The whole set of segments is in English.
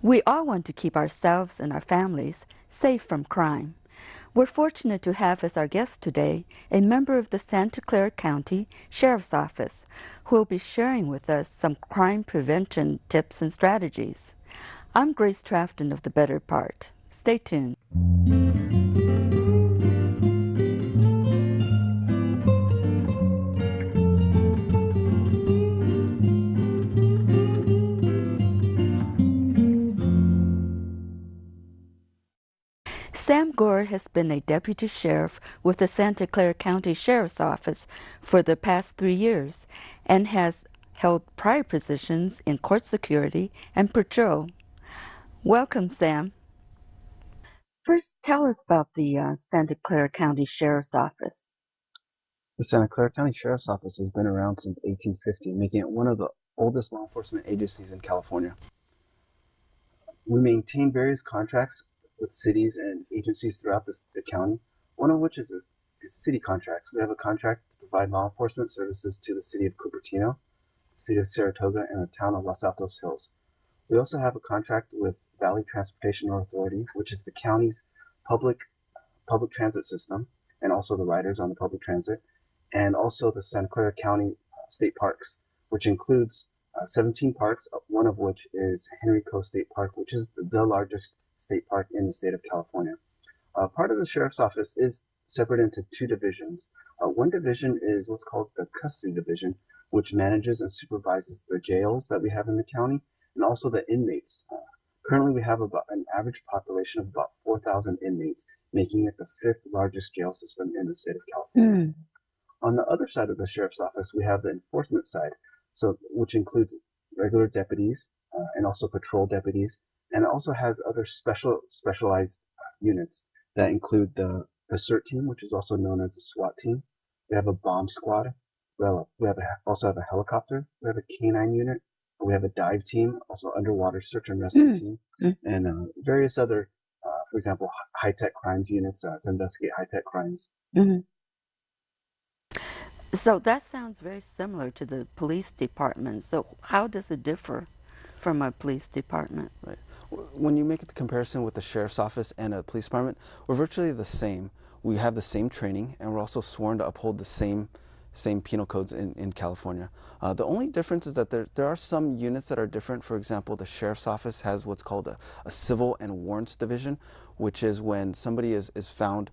We all want to keep ourselves and our families safe from crime. We're fortunate to have as our guest today a member of the Santa Clara County Sheriff's Office who will be sharing with us some crime prevention tips and strategies. I'm Grace Trafton of The Better Part. Stay tuned. Sam Gore has been a deputy sheriff with the Santa Clara County Sheriff's Office for the past 3 years and has held prior positions in court security and patrol. Welcome, Sam. First, tell us about the Santa Clara County Sheriff's Office. The Santa Clara County Sheriff's Office has been around since 1850, making it one of the oldest law enforcement agencies in California. We maintain various contracts with cities and agencies throughout the county, one of which is city contracts. We have a contract to provide law enforcement services to the city of Cupertino, the city of Saratoga, and the town of Los Altos Hills. We also have a contract with Valley Transportation Authority, which is the county's public transit system, and also the riders on the public transit, and also the Santa Clara County State Parks, which includes 17 parks, one of which is Henry Coe State Park, which is the largest state park in the state of California. Part of the Sheriff's Office is separate into two divisions. One division is what's called the Custody Division, which manages and supervises the jails that we have in the county, and also the inmates. Currently, we have about an average population of about 4,000 inmates, making it the 5th largest jail system in the state of California. On the other side of the Sheriff's Office, we have the enforcement side, which includes regular deputies and also patrol deputies, and it also has other specialized units that include the CERT team, which is also known as the SWAT team. We have a bomb squad. Also have a helicopter. We have a canine unit. We have a dive team, also underwater search and rescue team, and various other, for example, high-tech crimes units to investigate high-tech crimes. So that sounds very similar to the police department. So how does it differ from a police department? Right. When you make the comparison with the Sheriff's Office and a police department, we're virtually the same. We have the same training, and we're also sworn to uphold the same penal codes in California. The only difference is that there are some units that are different. For example, the Sheriff's Office has what's called a Civil and Warrants Division, which is when somebody is found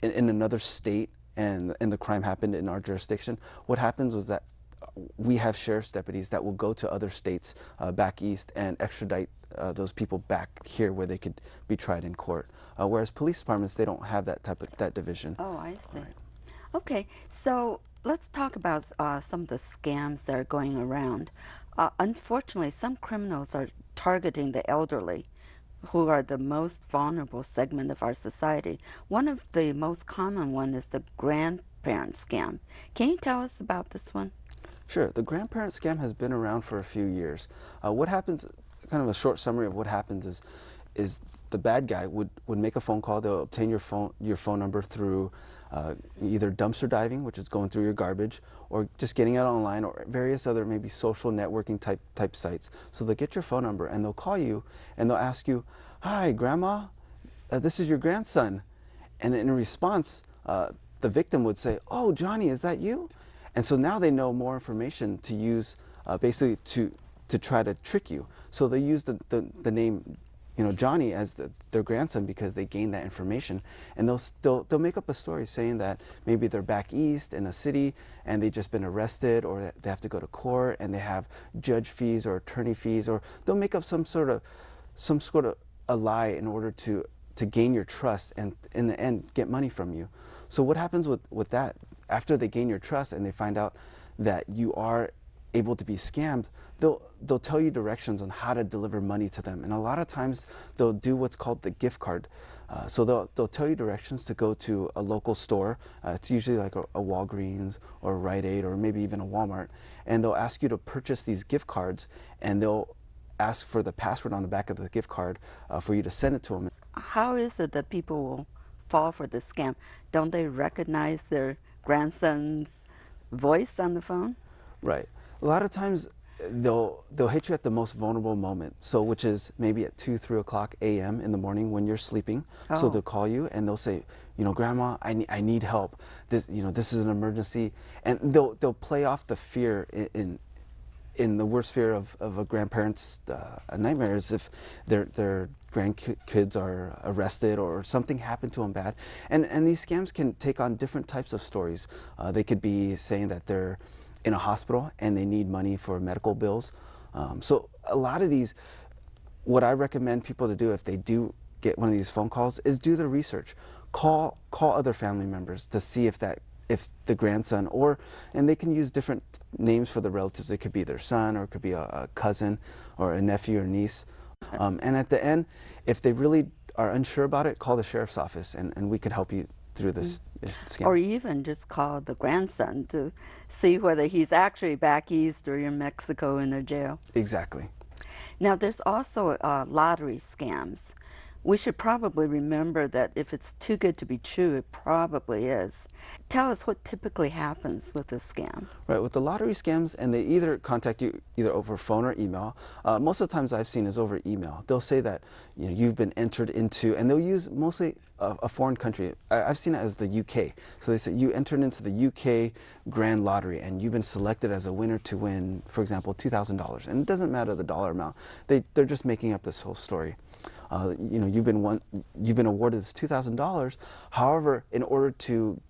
in another state and the crime happened in our jurisdiction. What happens was that we have sheriff's deputies that will go to other states back east and extradite those people back here where they could be tried in court. Whereas police departments, they don't have that division. Oh, I see. Right. Okay, so let's talk about some of the scams that are going around. Unfortunately, some criminals are targeting the elderly, who are the most vulnerable segment of our society. One of the most common one is the grandparent scam. Can you tell us about this one? Sure. The grandparent scam has been around for a few years. What happens, kind of a short summary of what happens is the bad guy would make a phone call. They'll obtain your phone number through either dumpster diving, which is going through your garbage, or just getting it online, or various other maybe social networking type sites. So they'll get your phone number and they'll call you and they'll ask you, "Hi, Grandma, this is your grandson." And in response, the victim would say, "Oh, Johnny, is that you?" And so now they know more information to use, basically to try to trick you. So they use the name, Johnny as their grandson because they gained that information, and they'll make up a story saying that maybe they're back east in a city and they've just been arrested, or they have to go to court and they have judge fees or attorney fees, or they'll make up some sort of a lie in order to gain your trust and in the end get money from you. So what happens with that, after they gain your trust and they find out that you are able to be scammed, they'll tell you directions on how to deliver money to them. And a lot of times they'll do what's called the gift card. So they'll tell you directions to go to a local store. It's usually like a Walgreens or a Rite Aid or maybe even a Walmart. And they'll ask you to purchase these gift cards, and they'll ask for the password on the back of the gift card for you to send it to them. How is it that people will fall for this scam? Don't they recognize their grandson's voice on the phone? Right. A lot of times they'll hit you at the most vulnerable moment. So which is maybe at 2, 3 o'clock a.m. in the morning when you're sleeping. Oh. So they'll call you and they'll say, you know, Grandma, I need help. This, you know, this is an emergency. And they'll play off the fear in the worst fear of a grandparent's nightmare is if their grandkids are arrested or something happened to them bad. And these scams can take on different types of stories. They could be saying that they're in a hospital and they need money for medical bills. So a lot of these, what I recommend people to do if they do get one of these phone calls is do the research. Call other family members to see if the grandson, and they can use different names for the relatives. It could be their son, or it could be a cousin or a nephew or niece. And at the end, if they really are unsure about it, call the sheriff's office and we could help you through this scam. Or even just call the grandson to see whether he's actually back east or in Mexico in a jail. Exactly. Now, there's also lottery scams. We should probably remember that if it's too good to be true, it probably is. Tell us what typically happens with this scam. Right, with the lottery scams, and they either contact you either over phone or email. Most of the times I've seen is over email. They'll say that you've been entered into, and they'll use mostly a foreign country. I've seen it as the UK. So they say you entered into the UK Grand Lottery and you've been selected as a winner to win, for example, $2,000. And it doesn't matter the dollar amount. They're just making up this whole story. You've been awarded this $2,000. However, in order to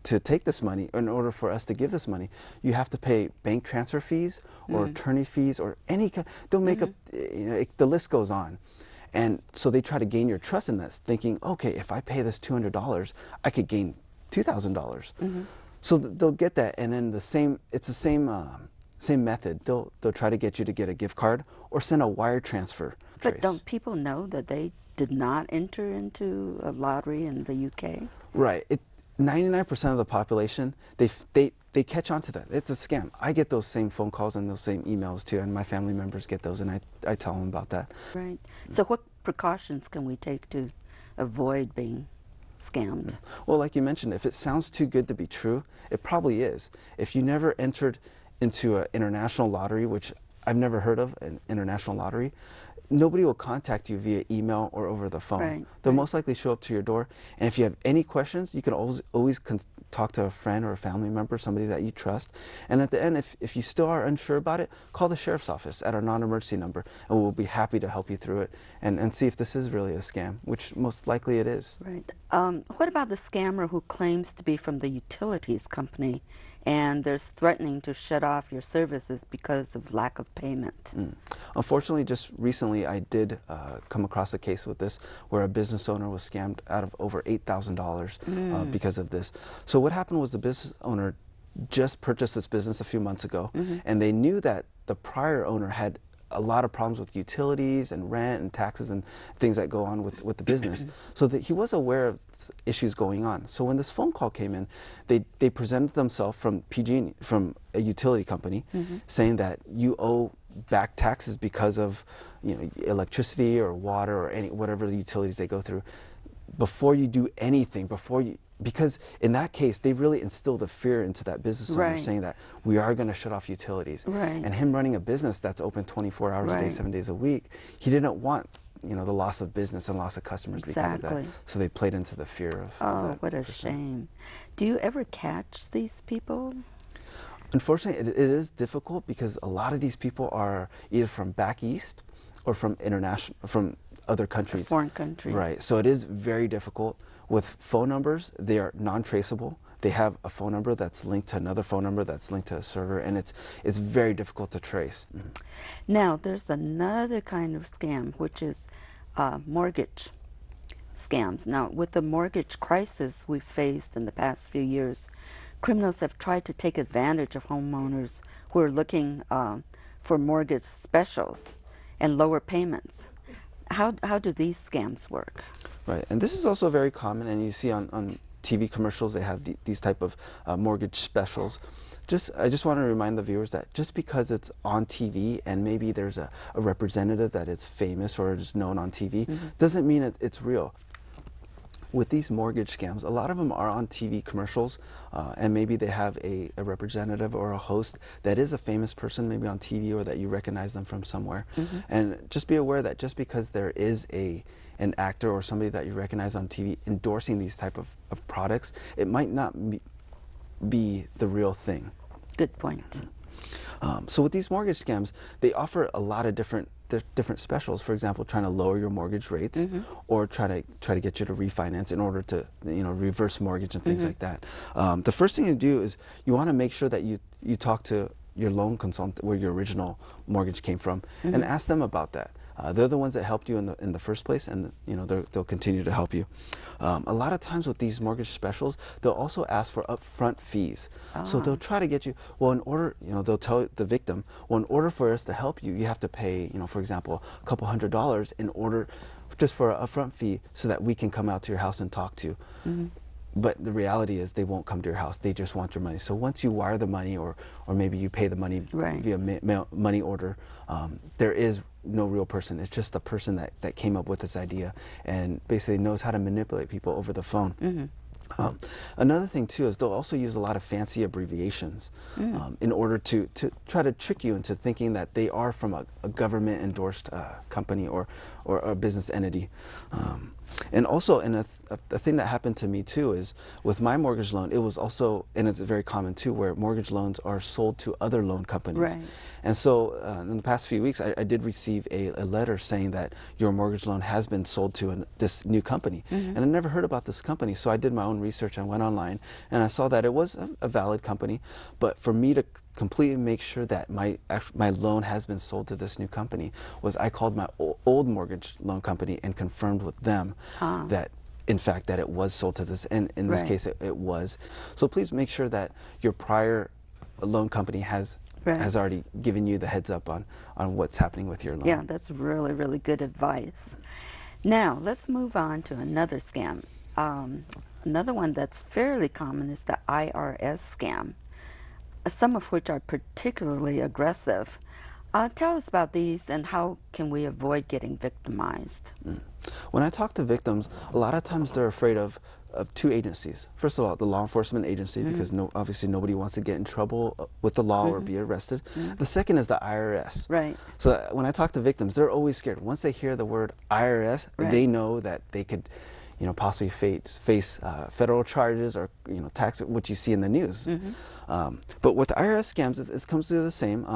take this money, or in order for us to give this money, you have to pay bank transfer fees or attorney fees or any kind. They'll make up. The list goes on, and so they try to gain your trust in this, thinking, okay, if I pay this $200, I could gain $2,000. So they'll get that, and then it's the same method. They'll try to get you to get a gift card or send a wire transfer. But don't people know that they did not enter into a lottery in the UK? Right. 99% of the population, they catch on to that. It's a scam. I get those same phone calls and those same emails too, and my family members get those, and I tell them about that. Right. So what precautions can we take to avoid being scammed? Well, like you mentioned, if it sounds too good to be true, it probably is. If you never entered into an international lottery, which I've never heard of, an international lottery, nobody will contact you via email or over the phone. Right, They'll most likely show up to your door. And if you have any questions, you can always talk to a friend or a family member, somebody that you trust. And at the end, if you still are unsure about it, call the sheriff's office at our non-emergency number, and we'll be happy to help you through it and see if this is really a scam, which most likely it is. Right. What about the scammer who claims to be from the utilities company and there's threatening to shut off your services because of lack of payment? Unfortunately, just recently I did come across a case with this where a business owner was scammed out of over $8,000 because of this. So what happened was the business owner just purchased this business a few months ago, and they knew that the prior owner had a lot of problems with utilities and rent and taxes and things that go on with the business. So that he was aware of issues going on. So when this phone call came in, they presented themselves from PG, from a utility company, saying that you owe back taxes because of electricity or water or whatever the utilities they go through. Before you do anything, because in that case, they really instilled the fear into that business owner, saying that we are going to shut off utilities. And him running a business that's open 24 hours a day, 7 days a week, he didn't want the loss of business and loss of customers because of that. So they played into the fear of that. What a shame. Do you ever catch these people? Unfortunately, it is difficult because a lot of these people are either from back east or from other countries. Foreign countries. Right. So it is very difficult. With phone numbers, they are non-traceable. They have a phone number that's linked to another phone number that's linked to a server, and it's very difficult to trace. Now, there's another kind of scam, which is mortgage scams. Now, with the mortgage crisis we've faced in the past few years, criminals have tried to take advantage of homeowners who are looking for mortgage specials and lower payments. How do these scams work? Right, and this is also very common, and you see on TV commercials they have these type of mortgage specials. I just want to remind the viewers that just because it's on TV and maybe there's a representative that it's famous or is known on TV, doesn't mean it's real. with these mortgage scams, a lot of them are on TV commercials, and maybe they have a representative or a host that is a famous person, maybe on TV, or that you recognize them from somewhere. And just be aware that just because there is an actor or somebody that you recognize on TV endorsing these type of products, it might not be the real thing. Good point. So with these mortgage scams, they offer a lot of different specials. For example, trying to lower your mortgage rates, or try to get you to refinance in order to reverse mortgage and things like that. The first thing to do is you want to make sure that you talk to your loan consultant where your original mortgage came from, and ask them about that. They're the ones that helped you in the first place, and they'll continue to help you. A lot of times with these mortgage specials, they'll also ask for upfront fees. So they'll try to get you, well, in order, they'll tell the victim, well, in order for us to help you, you have to pay, for example, a couple $100 in order, just for an upfront fee, so that we can come out to your house and talk to you. But the reality is they won't come to your house. They just want your money. So once you wire the money, or maybe you pay the money via money order, there is no real person. It's just a person that came up with this idea and basically knows how to manipulate people over the phone. Another thing too is they'll also use a lot of fancy abbreviations in order to try to trick you into thinking that they are from a government endorsed company or a business entity. And also, a thing that happened to me too is with my mortgage loan, it was also, and it's very common too, where mortgage loans are sold to other loan companies. And so in the past few weeks, I did receive a letter saying that your mortgage loan has been sold to this new company. And I never heard about this company, so I did my own research. I went online and I saw that it was a valid company, but for me to completely make sure that my loan has been sold to this new company was I called my old mortgage loan company and confirmed with them that in fact that it was sold to this, and in this case it was. So please make sure that your prior loan company has already given you the heads up on what's happening with your loan. Yeah, that's really, really good advice. Now let's move on to another scam. Another one that's fairly common is the IRS scam, some of which are particularly aggressive. Tell us about these and how can we avoid getting victimized? When I talk to victims, a lot of times they're afraid of two agencies. First of all, the law enforcement agency, because obviously nobody wants to get in trouble with the law or be arrested. The second is the IRS. So when I talk to victims, they're always scared. Once they hear the word IRS, they know that they could possibly face federal charges or tax, which you see in the news. But with IRS scams, it comes through the same.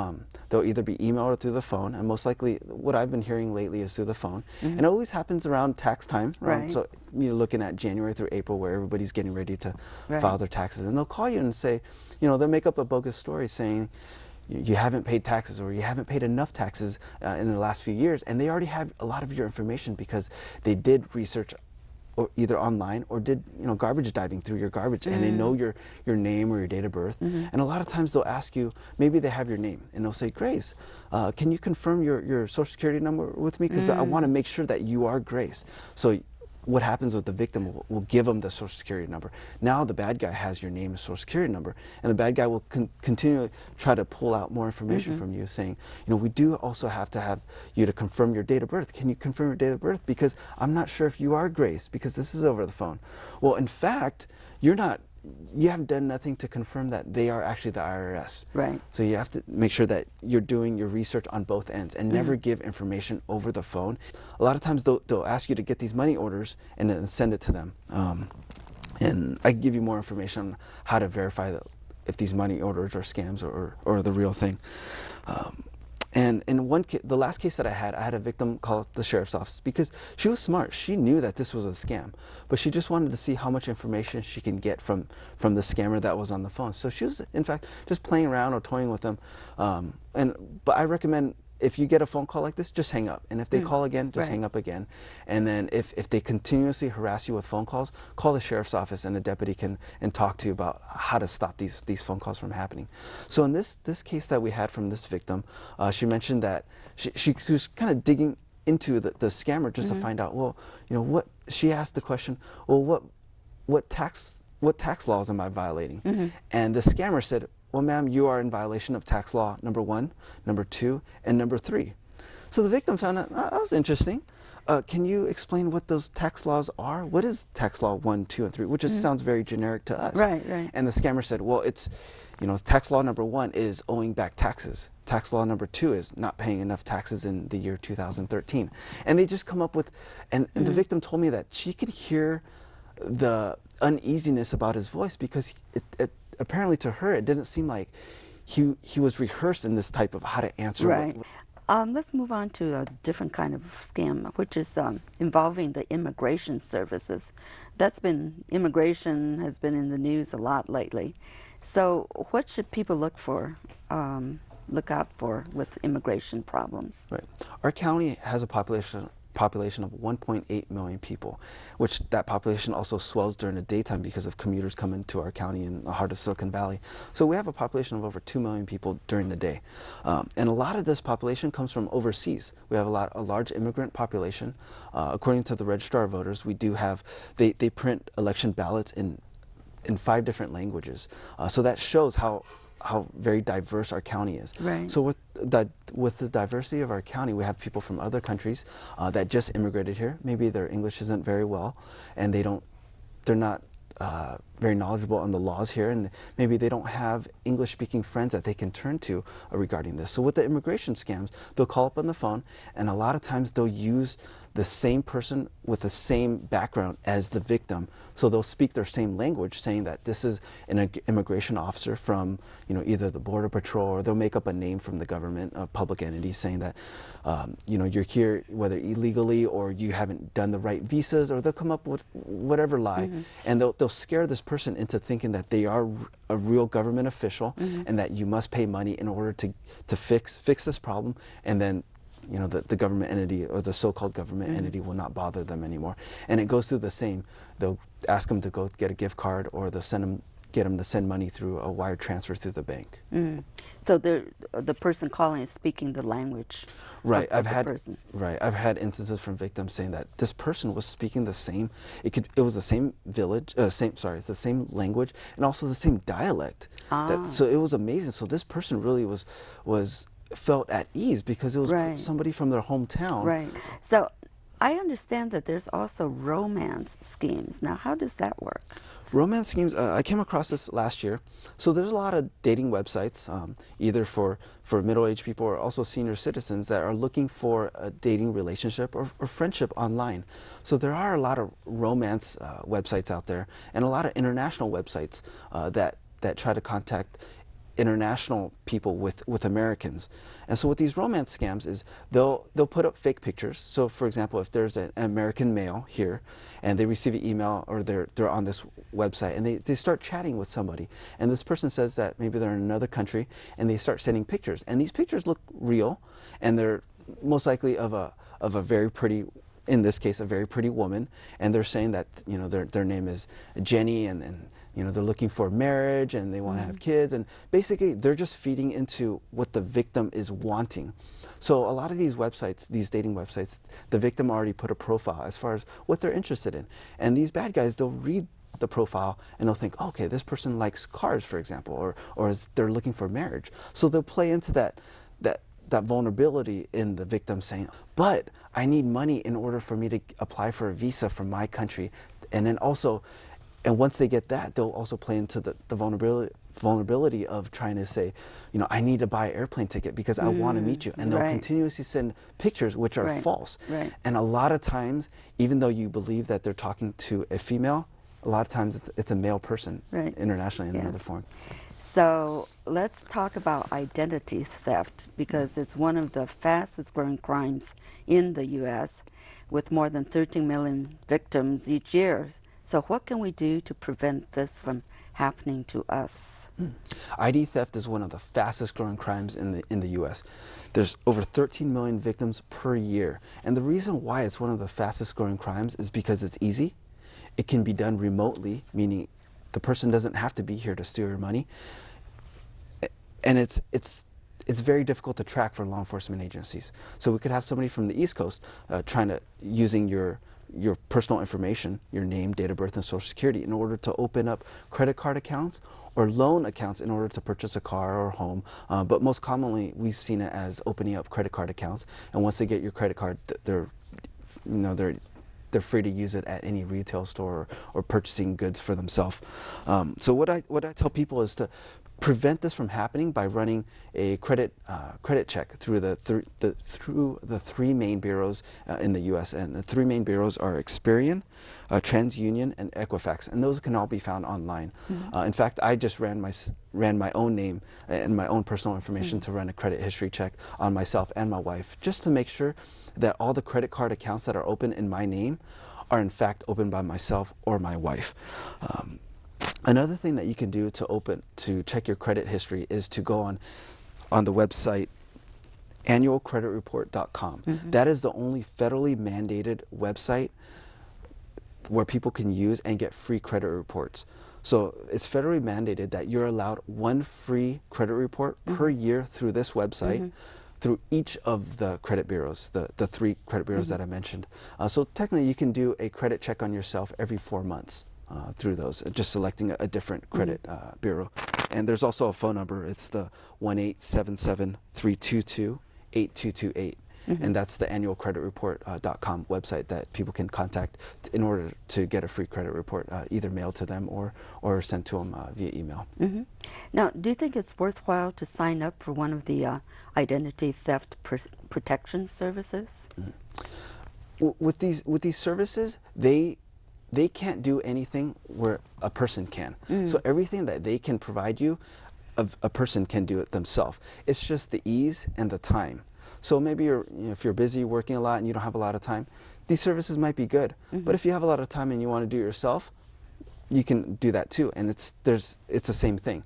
They'll either be email or through the phone, and most likely what I've been hearing lately is through the phone. And it always happens around tax time. So you're looking at January through April, where everybody's getting ready to file their taxes, and they'll call you and say, they'll make up a bogus story saying you haven't paid taxes, or you haven't paid enough taxes in the last few years, and they already have a lot of your information because they did research or either online or did garbage diving through your garbage, and they know your name or your date of birth. And a lot of times they'll ask you, maybe they have your name, and they'll say, Grace, can you confirm your social security number with me, because I want to make sure that you are Grace. So what happens with the victim, will give them the social security number. Now the bad guy has your name and social security number, and the bad guy will continually try to pull out more information from you, saying, we do also have to have you to confirm your date of birth. Can you confirm your date of birth? Because I'm not sure if you are Grace, because this is over the phone. Well, in fact, you haven't done nothing to confirm that they are actually the IRS. So you have to make sure that you're doing your research on both ends, and never give information over the phone. A lot of times they'll ask you to get these money orders and then send it to them. And I can give you more information on how to verify that if these money orders are scams or the real thing. And in the last case that I had a victim call the sheriff's office because she was smart. She knew that this was a scam, but she just wanted to see how much information she can get from the scammer that was on the phone. So she was, in fact, just playing around or toying with them. But I recommend, if you get a phone call like this, just hang up. And if they call again, just hang up again. And then if they continuously harass you with phone calls, call the sheriff's office, and a deputy can talk to you about how to stop these phone calls from happening. So in this case that we had from this victim, she mentioned that she was kind of digging into the scammer just to find out, well, she asked the question, well, what tax laws am I violating? And the scammer said, well, ma'am, you are in violation of tax law number 1, number 2, and number 3. So the victim found out, that was interesting. can you explain what those tax laws are? What is tax law 1, 2, and 3? Which just sounds very generic to us. Right, right. And the scammer said, well, it's, tax law number 1 is owing back taxes. Tax law number 2 is not paying enough taxes in the year 2013. And they just come up with, and the victim told me that she could hear the uneasiness about his voice because it apparently to her, it didn't seem like he was rehearsed in this type of how to answer. Right. Let's move on to a different kind of scam, which is involving the immigration services. Immigration has been in the news a lot lately. So what should people look out for with immigration problems? Right. Our county has a population of 1.8 million people, which that population also swells during the daytime because of commuters coming to our county in the heart of Silicon Valley. So we have a population of over 2 million people during the day. And a lot of this population comes from overseas. We have a large immigrant population. According to the Registrar of Voters, we do have, they print election ballots in 5 different languages. So that shows how very diverse our county is. Right. So with the diversity of our county, we have people from other countries that just immigrated here. Maybe their English isn't very well, and they're not very knowledgeable on the laws here, and maybe they don't have English-speaking friends that they can turn to regarding this. So with the immigration scams, they'll call up on the phone, and a lot of times they'll use the same person with the same background as the victim. So they'll speak their same language, saying that this is an immigration officer from, either the Border Patrol, or they'll make up a name from the government, a public entity, saying that, you're here whether illegally or you haven't done the right visas, or they'll come up with whatever lie, and they'll scare this person into thinking that they are a real government official, and that you must pay money in order to fix this problem, and then the government entity, or the so-called government entity, will not bother them anymore. And it goes through the same. They'll ask them to go get a gift card, or they'll get them to send money through a wire transfer through the bank. So the person calling is speaking the language. Right. Of the person. Right. I've had instances from victims saying that this person was speaking the same. It was the same village. It's the same language, and also the same dialect. So it was amazing. So this person really was felt at ease because it was somebody from their hometown. Right. So I understand that there's also romance schemes. Now, how does that work? Romance schemes, I came across this last year. So there's a lot of dating websites, either for middle-aged people or also senior citizens that are looking for a dating relationship or friendship online. So there are a lot of romance websites out there, and a lot of international websites that try to contact international people with Americans. And so what these romance scams is, they'll put up fake pictures. So for example, if there's an American male here and they receive an email, or they're on this website, and they start chatting with somebody, and this person says that maybe they're in another country, and they start sending pictures, and these pictures look real, and they're most likely of a very pretty, in this case, a very pretty woman, and they're saying that their name is Jenny, and they're looking for marriage, and they want to have kids, and basically they're just feeding into what the victim is wanting. So a lot of these websites, these dating websites, the victim already put a profile as far as what they're interested in, and these bad guys, they'll read the profile and they'll think, okay, this person likes cars, for example, or they're looking for marriage. So they'll play into that vulnerability in the victim, saying, but I need money in order for me to apply for a visa from my country. And then also, and once they get that, they'll also play into the vulnerability of trying to say, I need to buy an airplane ticket because I want to meet you. And they'll continuously send pictures which are false. And a lot of times, even though you believe that they're talking to a female, a lot of times it's a male person internationally in another form. So let's talk about identity theft, because it's one of the fastest growing crimes in the U.S. with more than 13 million victims each year. So what can we do to prevent this from happening to us? ID theft is one of the fastest growing crimes in the U.S. There's over 13 million victims per year. And the reason why it's one of the fastest growing crimes is because it's easy. It can be done remotely, meaning the person doesn't have to be here to steal your money. And it's very difficult to track for law enforcement agencies. So we could have somebody from the East Coast using your personal information, your name, date of birth, and social security, in order to open up credit card accounts or loan accounts in order to purchase a car or a home. But most commonly, we've seen it as opening up credit card accounts. And once they get your credit card, they're you know, they're free to use it at any retail store or purchasing goods for themselves. So what I tell people is to prevent this from happening by running a credit check through the three main bureaus in the U.S. And the three main bureaus are Experian, TransUnion, and Equifax, and those can all be found online. In fact, I just ran my own name and my own personal information to run a credit history check on myself and my wife, just to make sure that all the credit card accounts that are open in my name are in fact opened by myself or my wife. Another thing that you can do to check your credit history is to go on the website annualcreditreport.com. That is the only federally mandated website where people can use and get free credit reports. So it's federally mandated that you're allowed one free credit report per year through this website, through each of the credit bureaus, the three credit bureaus that I mentioned. So technically you can do a credit check on yourself every 4 months through those, just selecting a different credit bureau. And there's also a phone number. It's the 1-877-322-8228. And that's the annualcreditreport.com website that people can contact in order to get a free credit report, either mailed to them or sent to them via email. Now, do you think it's worthwhile to sign up for one of the identity theft protection services? With these services, they can't do anything where a person can. So everything that they can provide you, a person can do it themselves. It's just the ease and the time. So maybe if you're busy working a lot and you don't have a lot of time, these services might be good. But if you have a lot of time and you want to do it yourself, you can do that too. And it's the same thing.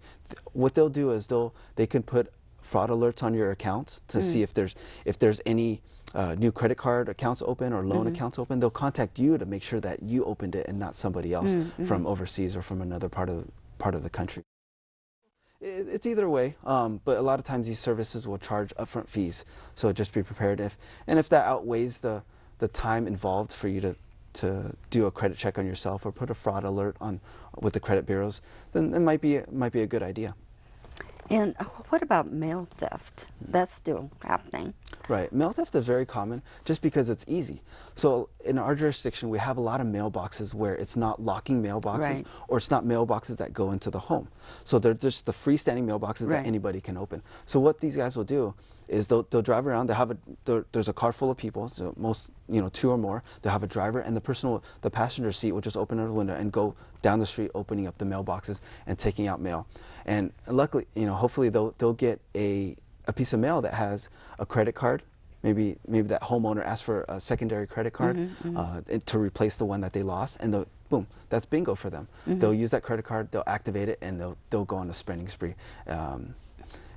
What they'll do is they can put fraud alerts on your accounts to see if there's any new credit card accounts open or loan accounts open. They'll contact you to make sure that you opened it and not somebody else from overseas or from another part of the country. It's either way, but a lot of times these services will charge upfront fees. So just be prepared if that outweighs the time involved for you to do a credit check on yourself or put a fraud alert on with the credit bureaus, then it might be a good idea. And what about mail theft? That's still happening. Right. Mail theft is very common just because it's easy. So in our jurisdiction, we have a lot of mailboxes where it's not locking mailboxes or it's not mailboxes that go into the home. So they're just the freestanding mailboxes that anybody can open. So what these guys will do is they'll drive around. There's a car full of people, so most, 2 or more. They'll have a driver, and the passenger seat will just open the window and go down the street, opening up the mailboxes and taking out mail. And luckily, hopefully they'll get a piece of mail that has a credit card. Maybe that homeowner asked for a secondary credit card to replace the one that they lost, and boom, that's bingo for them. They'll use that credit card, they'll activate it, and they'll go on a spending spree.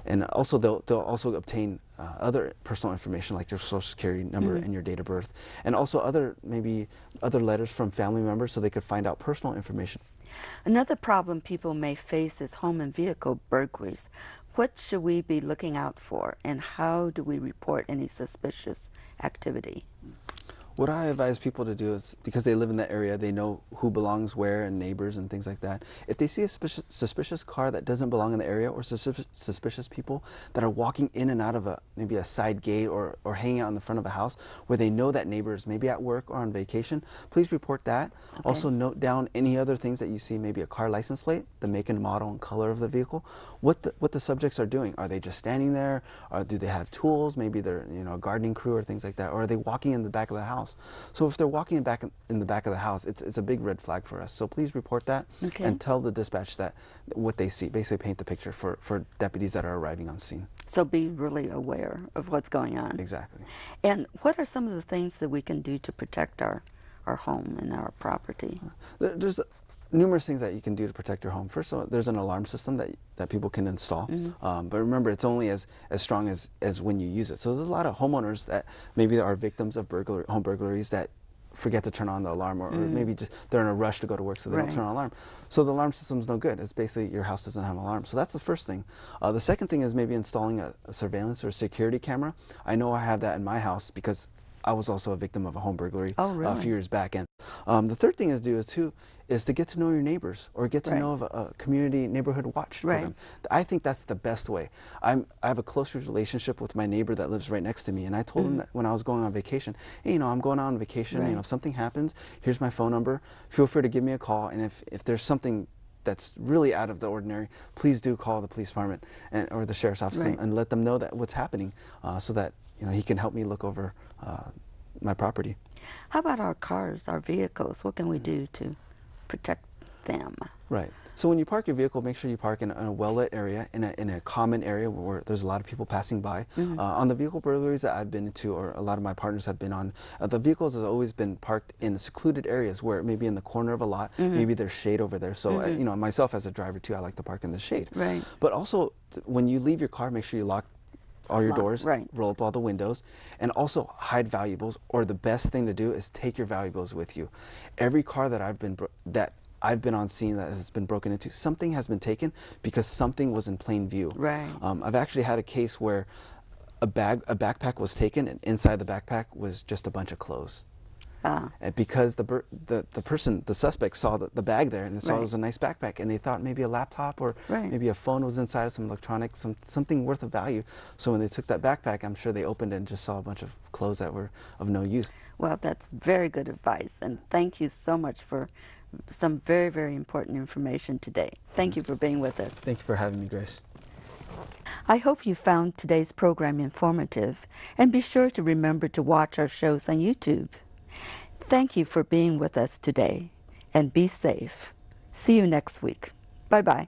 And also they'll also obtain other personal information like your social security number and your date of birth, and also maybe other letters from family members so they could find out personal information. Another problem people may face is home and vehicle burglaries. What should we be looking out for, and how do we report any suspicious activity? What I advise people to do is, because they live in that area, they know who belongs where and neighbors and things like that. If they see a suspicious car that doesn't belong in the area, or suspicious people that are walking in and out of maybe a side gate or hanging out in the front of a house where they know that neighbor is maybe at work or on vacation, please report that. Okay. Also note down any other things that you see, maybe a car license plate, the make and model and color of the vehicle, what the subjects are doing. Are they just standing there, or do they have tools? Maybe they're a gardening crew or things like that, or are they walking in the back of the house? So if they're walking in the back of the house, it's a big red flag for us. So please report that and tell the dispatch that what they see. Basically paint the picture for deputies that are arriving on scene. So be really aware of what's going on. Exactly. And what are some of the things that we can do to protect our home and our property? There's numerous things that you can do to protect your home. First of all, there's an alarm system that people can install. But remember, it's only as strong as when you use it. So there's a lot of homeowners that maybe are victims of home burglaries that forget to turn on the alarm, or maybe just they're in a rush to go to work, so they don't turn on the alarm. So the alarm system's no good. It's basically your house doesn't have an alarm. So that's the first thing. The second thing is maybe installing a surveillance or a security camera. I know I have that in my house because I was also a victim of a home burglary Oh, a few really? years back. And the third thing to do is to get to know your neighbors or get to Right. know of a community neighborhood watch Right. program. I think that's the best way. I have a close relationship with my neighbor that lives right next to me, and I told him that when I was going on vacation, hey, I'm going out on vacation. Right. If something happens, here's my phone number. Feel free to give me a call, and if there's something that's really out of the ordinary, please do call the police department or the sheriff's office Right. and let them know that what's happening, so that he can help me look over my property. How about our cars, our vehicles? What can we do to protect them? Right. So when you park your vehicle, make sure you park in a well-lit area, in a common area where there's a lot of people passing by. On the vehicle burglaries that I've been to, or a lot of my partners have been on, the vehicles have always been parked in secluded areas where maybe in the corner of a lot, maybe there's shade over there. So myself as a driver too, I like to park in the shade. Right. But also, when you leave your car, make sure you lock all your doors, Right. roll up all the windows, and also hide valuables. Or the best thing to do is take your valuables with you. Every car that I've been on scene that has been broken into, something has been taken because something was in plain view. Right. I've actually had a case where a backpack was taken, and inside the backpack was just a bunch of clothes. And because the suspect saw the bag there and they saw it was a nice backpack, and they thought maybe a laptop or maybe a phone was inside, some electronics, something worth of value. So when they took that backpack, I'm sure they opened it and just saw a bunch of clothes that were of no use. Well, that's very good advice, and thank you so much for some very, very important information today. Thank you for being with us. Thank you for having me, Grace. I hope you found today's program informative, and be sure to remember to watch our shows on YouTube. Thank you for being with us today, and be safe. See you next week. Bye-bye.